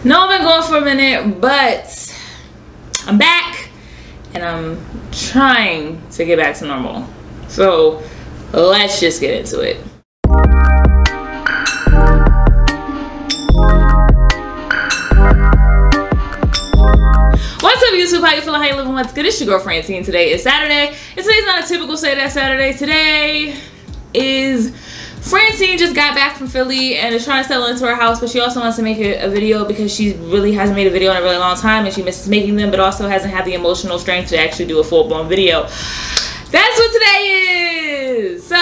No, I've been going for a minute, but I'm back and I'm trying to get back to normal. So let's just get into it. What's up, YouTube? How you feeling? How you living? What's good? It's your girl Francine. Today is Saturday, and today's not a typical Say That Saturday. Today is Francine just got back from Philly and is trying to settle into her house, but she also wants to make a video because she really hasn't made a video in a really long time and she misses making them, but also hasn't had the emotional strength to actually do a full-blown video. That's what today is. So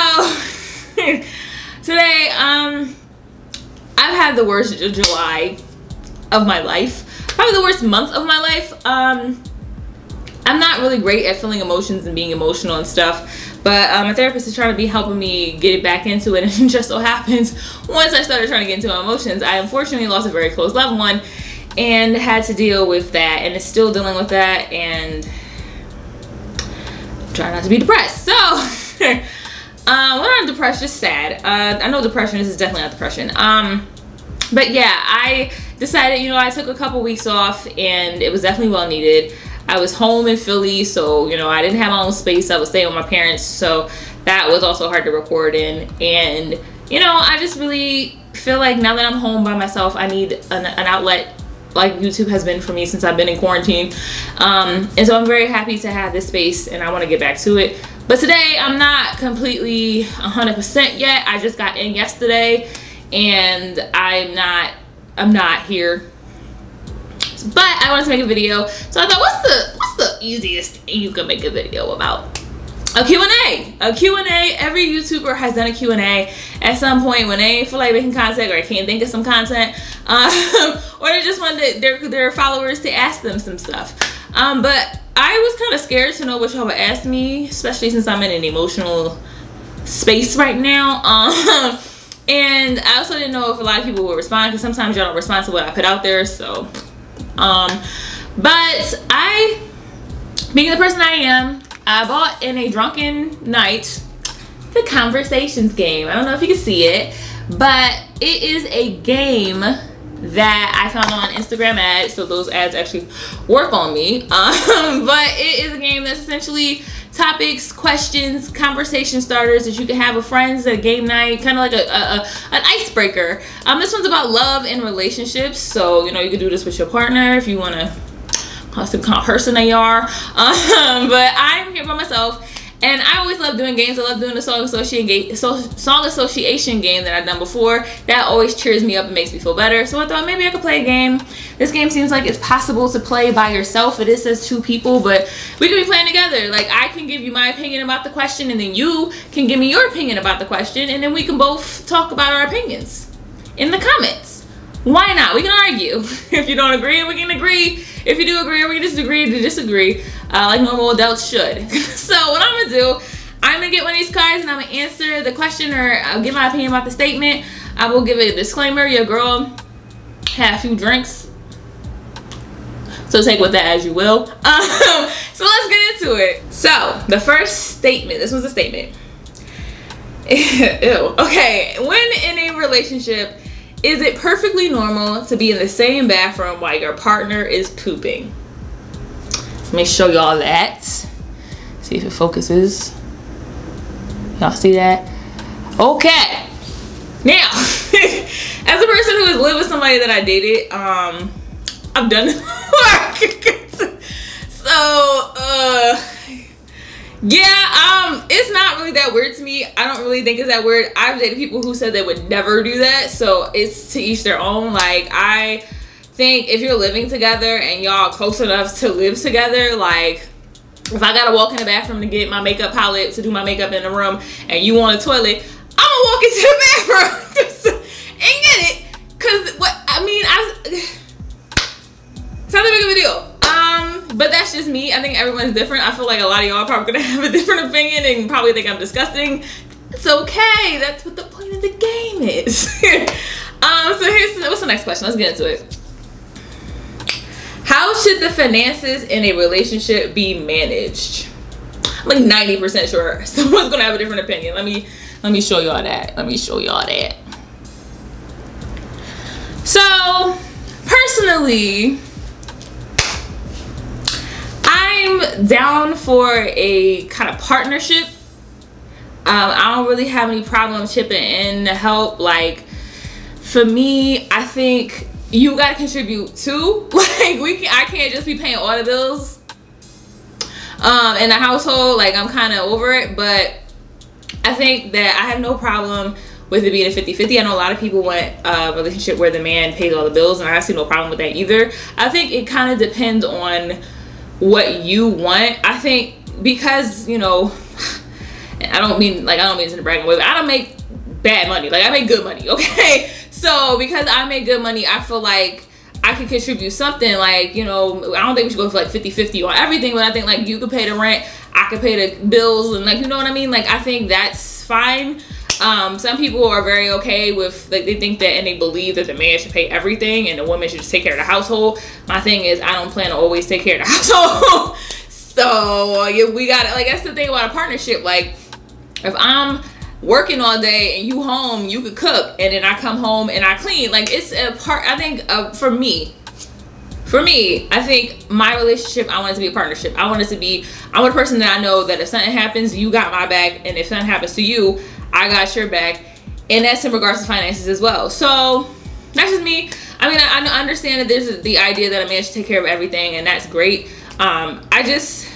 today I've had the worst July of my life, probably the worst month of my life. I'm not really great at feeling emotions and being emotional and stuff, but my therapist is trying to be helping me get it back into it, and it just so happens once I started trying to get into my emotions, I unfortunately lost a very close loved one and had to deal with that, and is still dealing with that, and try not to be depressed. So when I'm depressed, just sad. I know depression, this is definitely not depression. But yeah, I decided, you know, I took a couple weeks off and it was definitely well needed. I was home in Philly, so, you know, I didn't have my own space. I was staying with my parents, so that was also hard to record in. And, you know, I just really feel like now that I'm home by myself, I need an outlet like YouTube has been for me since I've been in quarantine. And so I'm very happy to have this space and I want to get back to it. But today I'm not completely 100% yet. I just got in yesterday and I'm not here. But I wanted to make a video, so I thought, what's the easiest thing you can make a video about? A Q&A. A Q&A. Every YouTuber has done a Q&A at some point when they feel like making content, or they can't think of some content, or they just wanted their followers to ask them some stuff. But I was kind of scared to know what y'all would ask me, especially since I'm in an emotional space right now. And I also didn't know if a lot of people would respond, because sometimes y'all don't respond to what I put out there. So but I, being the person I am, I bought in a drunken night the Conversations game. I don't know if you can see it, but it is a game that I found on Instagram ads, so those ads actually work on me. But it is a game that's essentially topics, questions, conversation starters that you can have with friends at a game night, kind of like an icebreaker. This one's about love and relationships, so you know you can do this with your partner if you want to see what kind of person they are. But I'm here by myself, and I always love doing games. I love doing the song association game that I've done before. That always cheers me up and makes me feel better. So I thought maybe I could play a game. This game seems like it's possible to play by yourself. It says 2 people, but we could be playing together. Like, I can give you my opinion about the question, and then you can give me your opinion about the question, and then we can both talk about our opinions in the comments. Why not? We can argue. If you don't agree, we can agree. If you do agree, we can disagree to disagree, like normal adults should. So what I'm gonna do, I'm gonna get one of these cards and I'm gonna answer the question, or I'll give my opinion about the statement. I will give a disclaimer. Your girl had a few drinks, so take with that as you will. So let's get into it. So the first statement, this was a statement. Ew. Okay, when in a relationship, is it perfectly normal to be in the same bathroom while your partner is pooping? Let me show y'all that. See if it focuses. Y'all see that? Okay. Now, as a person who has lived with somebody that I dated, I've done this before. So, yeah, it's not really that weird to me. I don't really think it's that weird. I've dated people who said they would never do that, so it's to each their own. Like, I think if you're living together and y'all close enough to live together, like, if I gotta walk in the bathroom to get my makeup palette to do my makeup in the room and you want a toilet, I'm gonna walk into the bathroom and get it. Cause what I mean, it's not that big of a deal. But that's just me. I think everyone's different. I feel like a lot of y'all are probably gonna have a different opinion and probably think I'm disgusting. It's okay. That's what the point of the game is. So what's the next question? Let's get into it. How should the finances in a relationship be managed? I'm like 90% sure someone's gonna have a different opinion. Let me show y'all that. Let me show y'all that. So personally, personally, I'm down for a kind of partnership. I don't really have any problem chipping in to help. Like, for me, I think you gotta contribute too. Like, I can't just be paying all the bills in the household. Like, I'm kind of over it, but I think that I have no problem with it being a 50-50. I know a lot of people want a relationship where the man pays all the bills, and I see no problem with that either. I think it kind of depends on what you want. I think because, you know, I don't mean this in a bragging way, but I don't make bad money. Like, I make good money, okay? So because I make good money, I feel like I could contribute something. Like, you know, I don't think we should go for like 50-50 on everything, but I think like you could pay the rent, I could pay the bills, and like, you know what I mean? Like, I think that's fine. Some people are very okay with, like, they think that and they believe that the man should pay everything and the woman should just take care of the household. My thing is, I don't plan to always take care of the household. So yeah, we gotta, like, that's the thing about a partnership. Like, if I'm working all day and you home, you could cook, and then I come home and I clean. Like, it's a part. I think for me, I think my relationship, I want it to be a partnership. I want it to be, I want a person that I know that if something happens, you got my back, and if something happens to you, I got your back. And that's in regards to finances as well. So that's just me. I mean, I understand that there's the idea that a man should take care of everything, and that's great. I just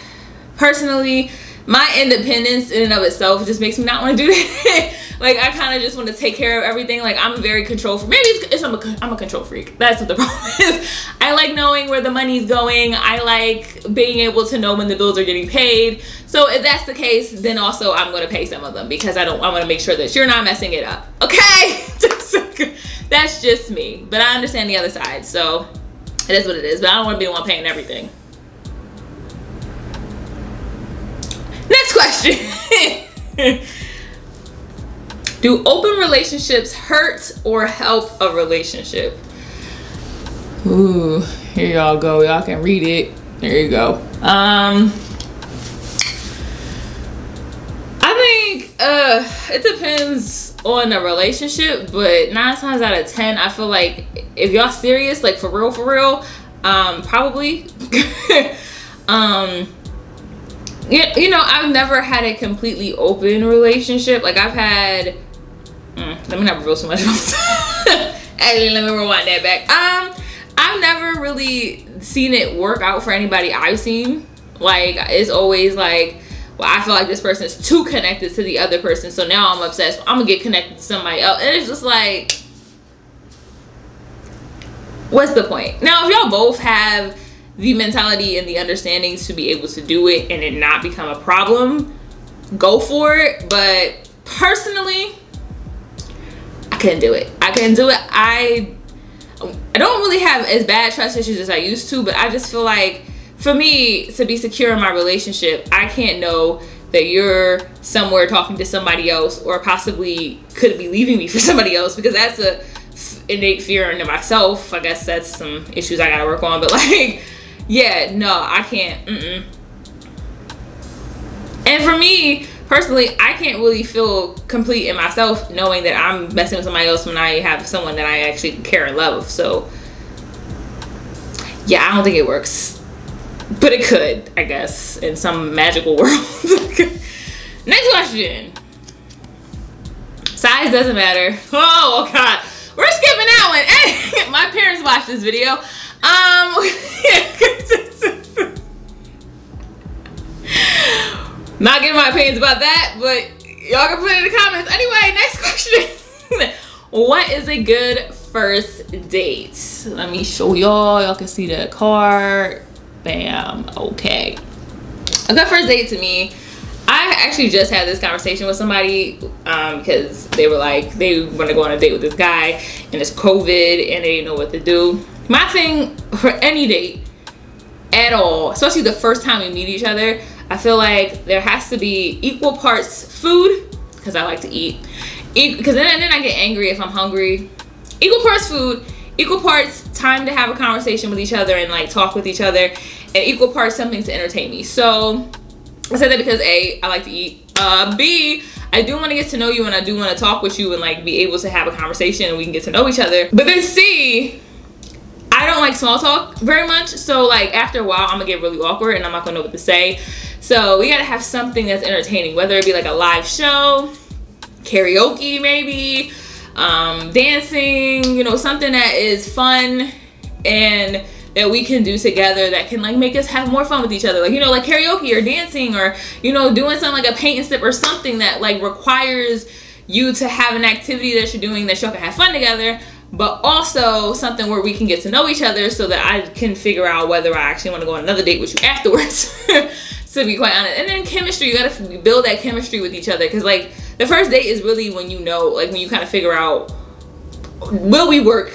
personally, my independence in and of itself just makes me not want to do that. Like, I kind of just want to take care of everything. Like, I'm a very control freak. Maybe I'm a control freak. That's what the problem is. I like knowing where the money's going. I like being able to know when the bills are getting paid. So if that's the case, then also I'm going to pay some of them, because I want to make sure that you're not messing it up. Okay? That's just me. But I understand the other side. So it is what it is. But I don't want to be the one paying everything. Next question. Do open relationships hurt or help a relationship? Ooh, here y'all go. Y'all can read it. There you go. I think it depends on the relationship, but 9 times out of 10, I feel like if y'all serious, like for real, probably. You know, I've never had a completely open relationship. Like, I've had, let me not reveal so much. Actually, let me rewind that back. I've never really seen it work out for anybody I've seen. Like, it's always like, well, I feel like this person is too connected to the other person, so now I'm obsessed. I'm gonna get connected to somebody else. And it's just like, what's the point? Now, if y'all both have the mentality and the understandings to be able to do it and it not become a problem, go for it. But personally, I couldn't do it. I don't really have as bad trust issues as I used to, but I just feel like for me to be secure in my relationship, I can't know that you're somewhere talking to somebody else or possibly could be leaving me for somebody else, because that's a innate fear into myself. I guess that's some issues I gotta work on, but like, yeah, no, I can't. And for me personally, I can't really feel complete in myself knowing that I'm messing with somebody else when I have someone that I actually care and love. So yeah, I don't think it works, but it could, I guess, in some magical world. Next question. Size doesn't matter. Oh God, we're skipping that one. My parents watched this video. Not giving my opinions about that, but y'all can put it in the comments. Anyway, next question. What is a good first date? Let me show y'all. Y'all can see the card. Bam. Okay. A good first date to me, I actually just had this conversation with somebody because they were like, they want to go on a date with this guy and it's COVID and they didn't know what to do. My thing for any date at all, especially the first time we meet each other, I feel like there has to be equal parts food, because I like to eat, because then I get angry if I'm hungry. Equal parts food, equal parts time to have a conversation with each other and like talk with each other, and equal parts something to entertain me. So I said that because A, I like to eat. B, I do want to get to know you and I do want to talk with you and like be able to have a conversation and we can get to know each other. But then C, I don't like small talk very much. So like after a while, I'm gonna get really awkward and I'm not gonna know what to say. So we gotta have something that's entertaining, whether it be like a live show, karaoke maybe, dancing, you know, something that is fun and that we can do together that can like make us have more fun with each other. Like, you know, like karaoke or dancing or, you know, doing something like a paint and sip or something that like requires you to have an activity that you're doing that y'all can have fun together, but also something where we can get to know each other so that I can figure out whether I actually want to go on another date with you afterwards. To be quite honest. And then chemistry, you gotta build that chemistry with each other, because like the first date is really when you know, like when you kind of figure out, will we work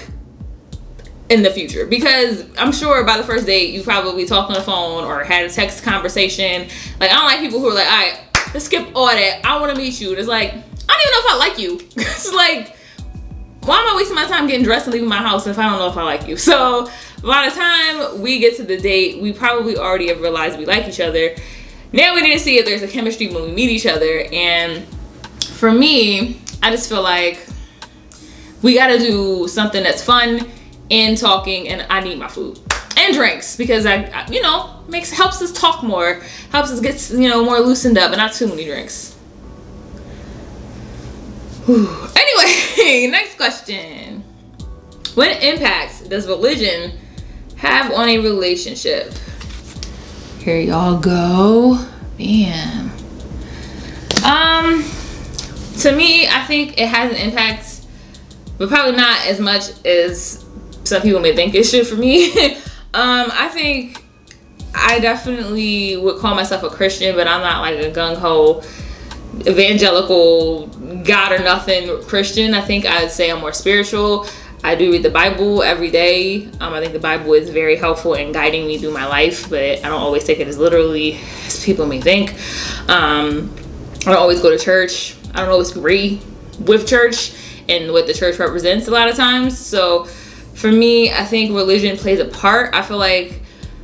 in the future? Because I'm sure by the first date you probably talked on the phone or had a text conversation. Like I don't like people who are like, all right, let's skip all that, I want to meet you. And it's like, I don't even know if I like you. It's like, why am I wasting my time getting dressed and leaving my house if I don't know if I like you? So by the time we get to the date, we probably already have realized we like each other. Now we need to see if there's a chemistry when we meet each other. And for me, I just feel like we gotta do something that's fun and talking, and I need my food and drinks, because I you know, helps us talk more, helps us get, you know, more loosened up, and not too many drinks. Whew. Anyway, next question. What impact does religion have on a relationship? Here y'all go. Man. To me, I think it has an impact, but probably not as much as some people may think it should for me. I think I definitely would call myself a Christian, but I'm not like a gung-ho evangelical God or nothing Christian. I think I would say I'm more spiritual. I do read the Bible every day. I think the Bible is very helpful in guiding me through my life, but I don't always take it as literally as people may think. I don't always go to church. I don't always agree with church and what the church represents a lot of times. So for me, I think religion plays a part. I feel like,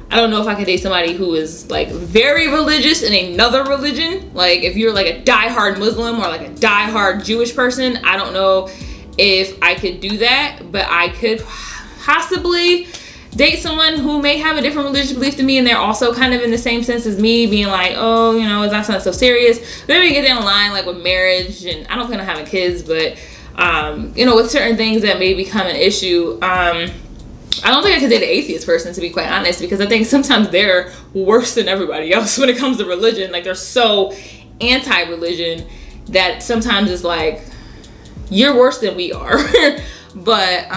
I don't know if I could date somebody who is like very religious in another religion. Like if you're like a diehard Muslim or like a diehard Jewish person, I don't know if I could do that, but I could possibly date someone who may have a different religious belief than me, and they're also kind of in the same sense as me, being like, oh, you know, it's not something so serious. Then we get down the line like with marriage, and I don't plan on having kids, but you know, with certain things that may become an issue, I don't think I could date an atheist person, to be quite honest, because I think sometimes they're worse than everybody else when it comes to religion. Like they're so anti-religion that sometimes it's like, you're worse than we are. But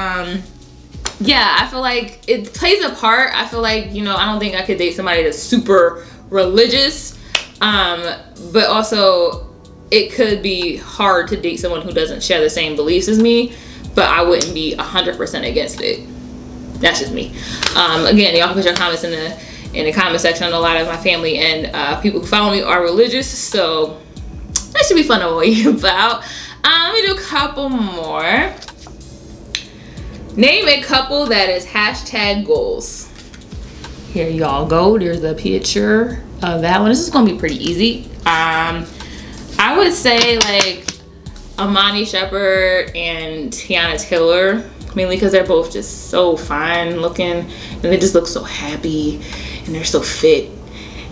yeah, I feel like it plays a part. I feel like, you know, I don't think I could date somebody that's super religious, but also it could be hard to date someone who doesn't share the same beliefs as me, but I wouldn't be 100% against it. That's just me. Again, y'all can put your comments in the comment section. I know a lot of my family and people who follow me are religious, so that should be fun to worry about. Let me do a couple more. Name a couple that is hashtag goals. Here y'all go. There's a picture of that one. This is gonna be pretty easy. I would say like Amani Shepherd and Tiana Taylor, mainly because they're both just so fine looking and they just look so happy and they're so fit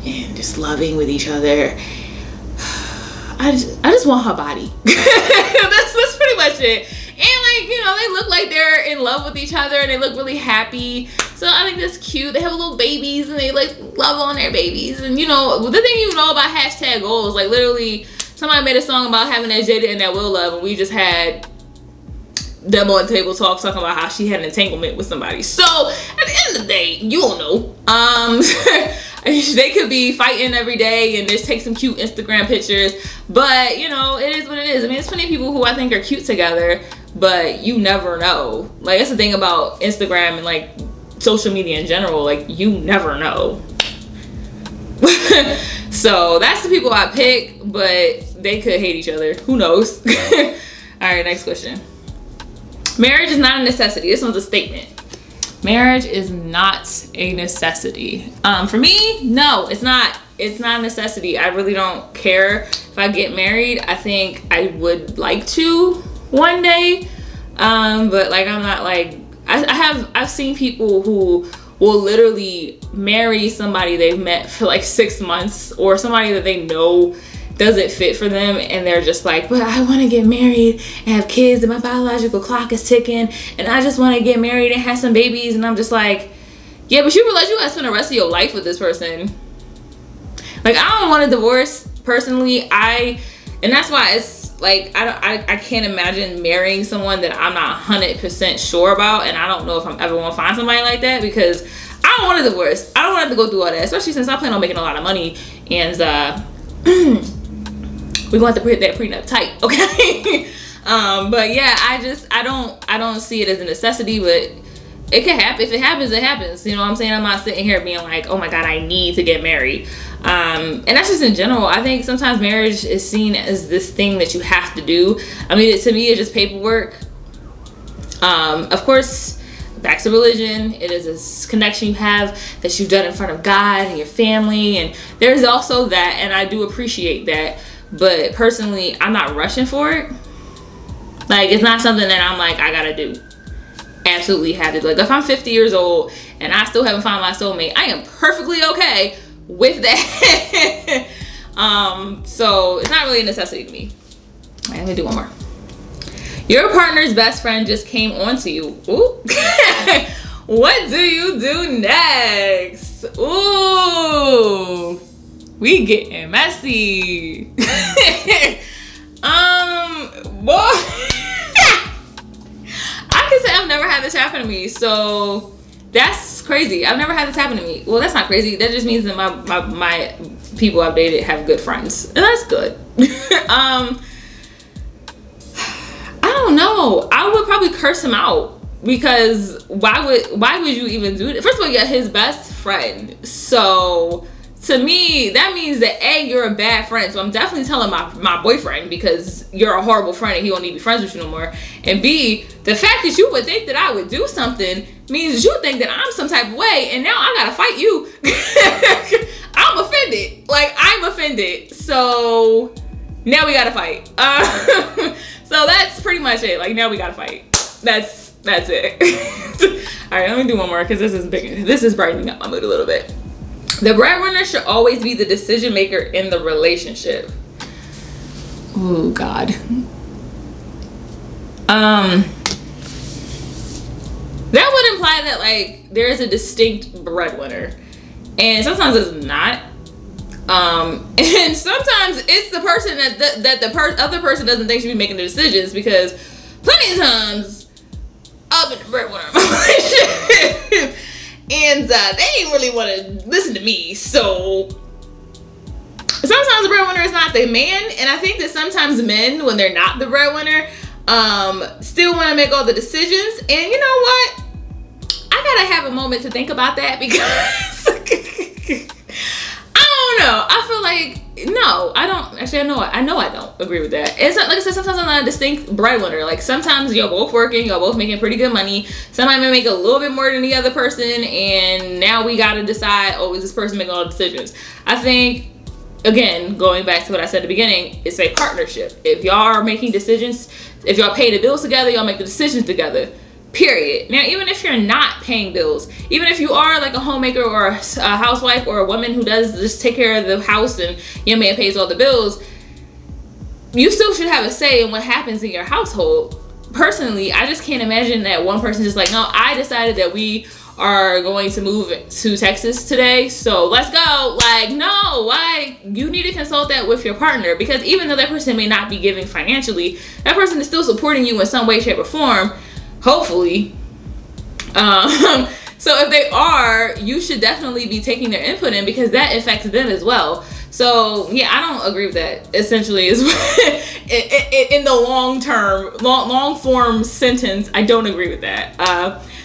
and just loving with each other. I just want her body. that's pretty much it. And like, you know, they look like they're in love with each other and they look really happy. So I think that's cute. They have little babies and they like love on their babies. And you know, the thing you know about hashtag goals, like literally somebody made a song about having that Jada and that Will Love, and we just had them on Table Talk talking about how she had an entanglement with somebody. So at the end of the day, you don't know. They could be fighting every day and just take some cute Instagram pictures, but you know, it is what it is. I mean, there's plenty of people who I think are cute together, but you never know. Like that's the thing about Instagram and like social media in general, like you never know. So that's the people I pick, but they could hate each other. Who knows? All right, next question. Marriage is not a necessity. This one's a statement. Marriage is not a necessity. For me, no, it's not. It's not a necessity. I really don't care if I get married. I think I would like to one day, but like I'm not like I've seen people who will literally marry somebody they've met for like 6 months, or somebody that they know doesn't fit for them, and they're just like, but I want to get married and have kids, and my biological clock is ticking, and I just want to get married and have some babies. And I'm just like, yeah, but you realize you gotta spend the rest of your life with this person. Like, I don't want a divorce personally. And that's why it's like, I can't imagine marrying someone that I'm not 100% sure about, and I don't know if I'm ever gonna find somebody like that, because I don't want a divorce. I don't want to have to go through all that, especially since I plan on making a lot of money, and we're going to have to put that prenup tight, okay? But yeah, I don't see it as a necessity, but it can happen. If it happens, it happens. You know what I'm saying? I'm not sitting here being like, oh my God, I need to get married. And that's just in general. I think sometimes marriage is seen as this thing that you have to do. I mean, to me, it's just paperwork. Of course, back to religion, it is this connection you have that you've done in front of God and your family, and there's also that, and I do appreciate that. But personally, I'm not rushing for it. Like, it's not something that I'm like, I gotta do. Absolutely have to. Like, if I'm 50 years old and I still haven't found my soulmate, I am perfectly okay with that. So it's not really a necessity to me. All right, let me do one more. Your partner's best friend just came on to you. Ooh. What do you do next? Ooh, we getting messy. Boy, I can say I've never had this happen to me, so that's crazy. I've never had this happen to me. Well, that's not crazy. That just means that my people I've dated have good friends, and that's good. I don't know. I would probably curse him out, because why would you even do that? First of all, you're his best friend, so to me that means that A, you're a bad friend. So I'm definitely telling my boyfriend, because you're a horrible friend and he won't need to be friends with you no more. And B, the fact that you would think that I would do something means you think that I'm some type of way, and now I gotta fight you. I'm offended. Like, I'm offended. So now we gotta fight. So that's pretty much it. Like, now we gotta fight. That's it. All right, let me do one more, because this is brightening up my mood a little bit. The breadwinner should always be the decision maker in the relationship. Oh God. That would imply that, like, there is a distinct breadwinner, and sometimes it's not. And sometimes it's the person that the other person doesn't think should be making the decisions, because plenty of times I've been the breadwinner of my relationship, and they ain't really want to listen to me. So sometimes the breadwinner is not the man, and I think that sometimes men, when they're not the breadwinner, still want to make all the decisions. And you know what? I gotta have a moment to think about that, because I don't know. I feel like, no, I don't. Actually, I know I don't agree with that. It's not, like I said, sometimes I'm not a distinct breadwinner. Like, sometimes you're both working, you're both making pretty good money. Somebody may make a little bit more than the other person, and now we gotta decide, oh, is this person making all the decisions? I think, again, going back to what I said at the beginning, it's a partnership. If y'all are making decisions, if y'all pay the bills together, y'all make the decisions together. Period. Now, even if you're not paying bills, even if you are like a homemaker or a housewife or a woman who does just take care of the house and your man pays all the bills, you still should have a say in what happens in your household. Personally, I just can't imagine that one person just like, no, I decided that we are going to move to Texas today, so let's go. Like, no, like, you need to consult that with your partner, because even though that person may not be giving financially, that person is still supporting you in some way, shape, or form. Hopefully. So if they are, you should definitely be taking their input in, because that affects them as well. So yeah, I don't agree with that. Essentially, is in the long form sentence, I don't agree with that. So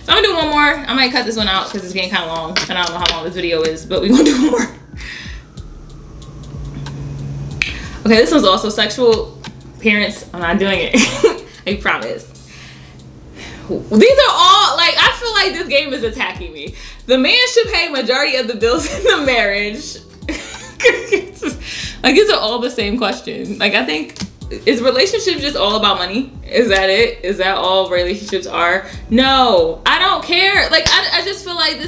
I'm gonna do one more. I might cut this one out because it's getting kind of long, and I don't know how long this video is, but we're gonna do one more. Okay, this one's also sexual. Parents, I'm not doing it. I promise. These are all, like, I feel like this game is attacking me. The man should pay majority of the bills in the marriage. Like, these are all the same question. Like, I think is relationships just all about money? Is that it? Is that all relationships are? No, I don't care. Like, I just feel like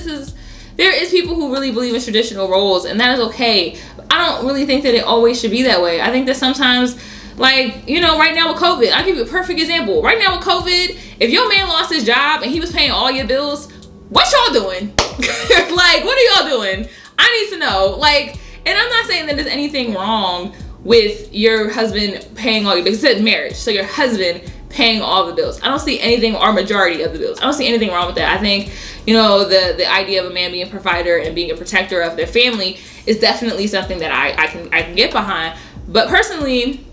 there is people who really believe in traditional roles, and that is okay. I don't really think that it always should be that way. I think that sometimes, like, you know, right now with COVID, I'll give you a perfect example. Right now with COVID, if your man lost his job and he was paying all your bills, what y'all doing? Like, what are y'all doing? I need to know. Like, and I'm not saying that there's anything wrong with your husband paying all your bills. It said marriage, so your husband paying all the bills. I don't see anything, or majority of the bills. I don't see anything wrong with that. I think, you know, the idea of a man being a provider and being a protector of their family is definitely something that I can get behind. But personally,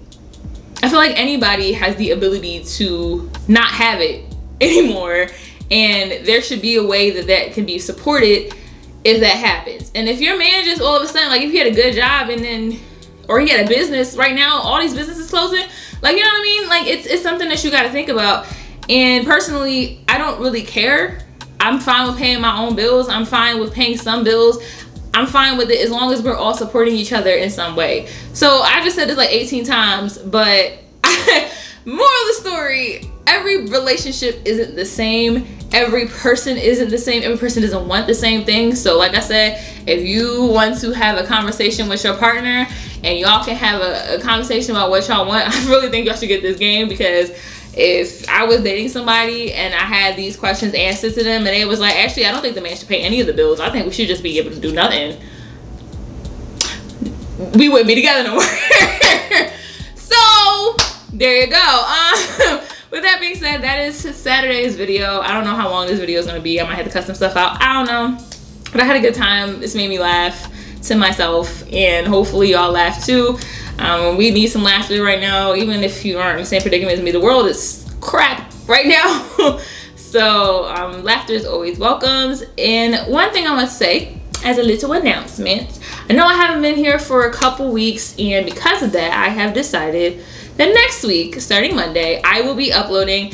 I feel like anybody has the ability to not have it anymore, and there should be a way that can be supported if that happens. And if your man just all of a sudden, like, if he had a good job and then, or he had a business, right now all these businesses closing, like, you know what I mean? Like, it's something that you got to think about. And personally, I don't really care. I'm fine with paying my own bills. I'm fine with paying some bills. I'm fine with it as long as we're all supporting each other in some way. So I just said this like 18 times, but moral of the story, every relationship isn't the same. Every person isn't the same. Every person doesn't want the same thing. So like I said, if you want to have a conversation with your partner and y'all can have a conversation about what y'all want, I really think y'all should get this game, because if I was dating somebody and I had these questions answered to them and they was like, actually, I don't think the man should pay any of the bills, I think we should just be able to do nothing, we wouldn't be together no more. So there you go. With that being said, that is Saturday's video. I don't know how long this video is going to be. I might have to cut some stuff out. I don't know. But I had a good time. This made me laugh to myself, and hopefully y'all laugh too. We need some laughter right now, even if you aren't in the same predicament as me. The world is crap right now. So laughter is always welcomes. And one thing I want to say as a little announcement, I know I haven't been here for a couple weeks, and because of that, I have decided that next week, starting Monday, I will be uploading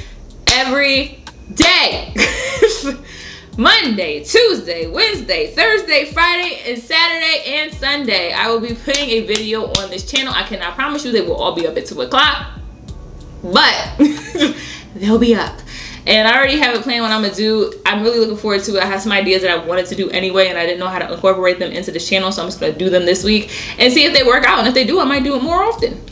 every day. Monday, Tuesday, Wednesday, Thursday, Friday, and Saturday and Sunday. I will be putting a video on this channel. I cannot promise you they will all be up at 2 o'clock, but they'll be up. And I already have a plan what I'm gonna do. I'm really looking forward to it. I have some ideas that I wanted to do anyway, and I didn't know how to incorporate them into this channel, so I'm just gonna do them this week and see if they work out. And if they do, I might do it more often.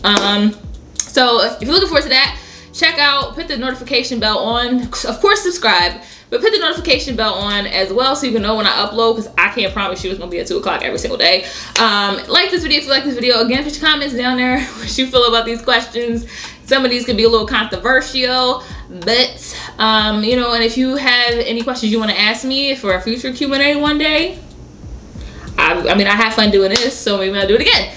So if you're looking forward to that, check out, put the notification bell on. Of course, subscribe, but put the notification bell on as well so you can know when I upload, because I can't promise you it's gonna be at 2 o'clock every single day. Like this video if you like this video. Again, put your comments down there, what you feel about these questions. Some of these could be a little controversial, but you know, and if you have any questions you want to ask me for a future Q&A one day, I mean, I have fun doing this, so maybe I'll do it again.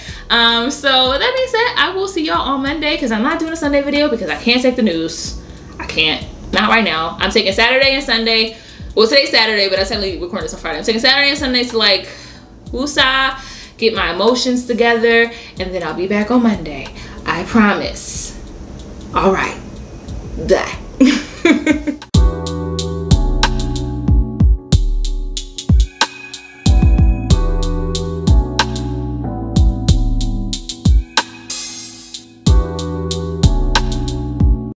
So with that being said, I will see y'all on Monday, because I'm not doing a Sunday video because I can't take the news. I can't. Not right now. I'm taking Saturday and Sunday. Well, today's Saturday, but I technically recording this on Friday. I'm taking Saturday and Sunday to, like, woosah, get my emotions together, and then I'll be back on Monday. I promise. All right. Bye.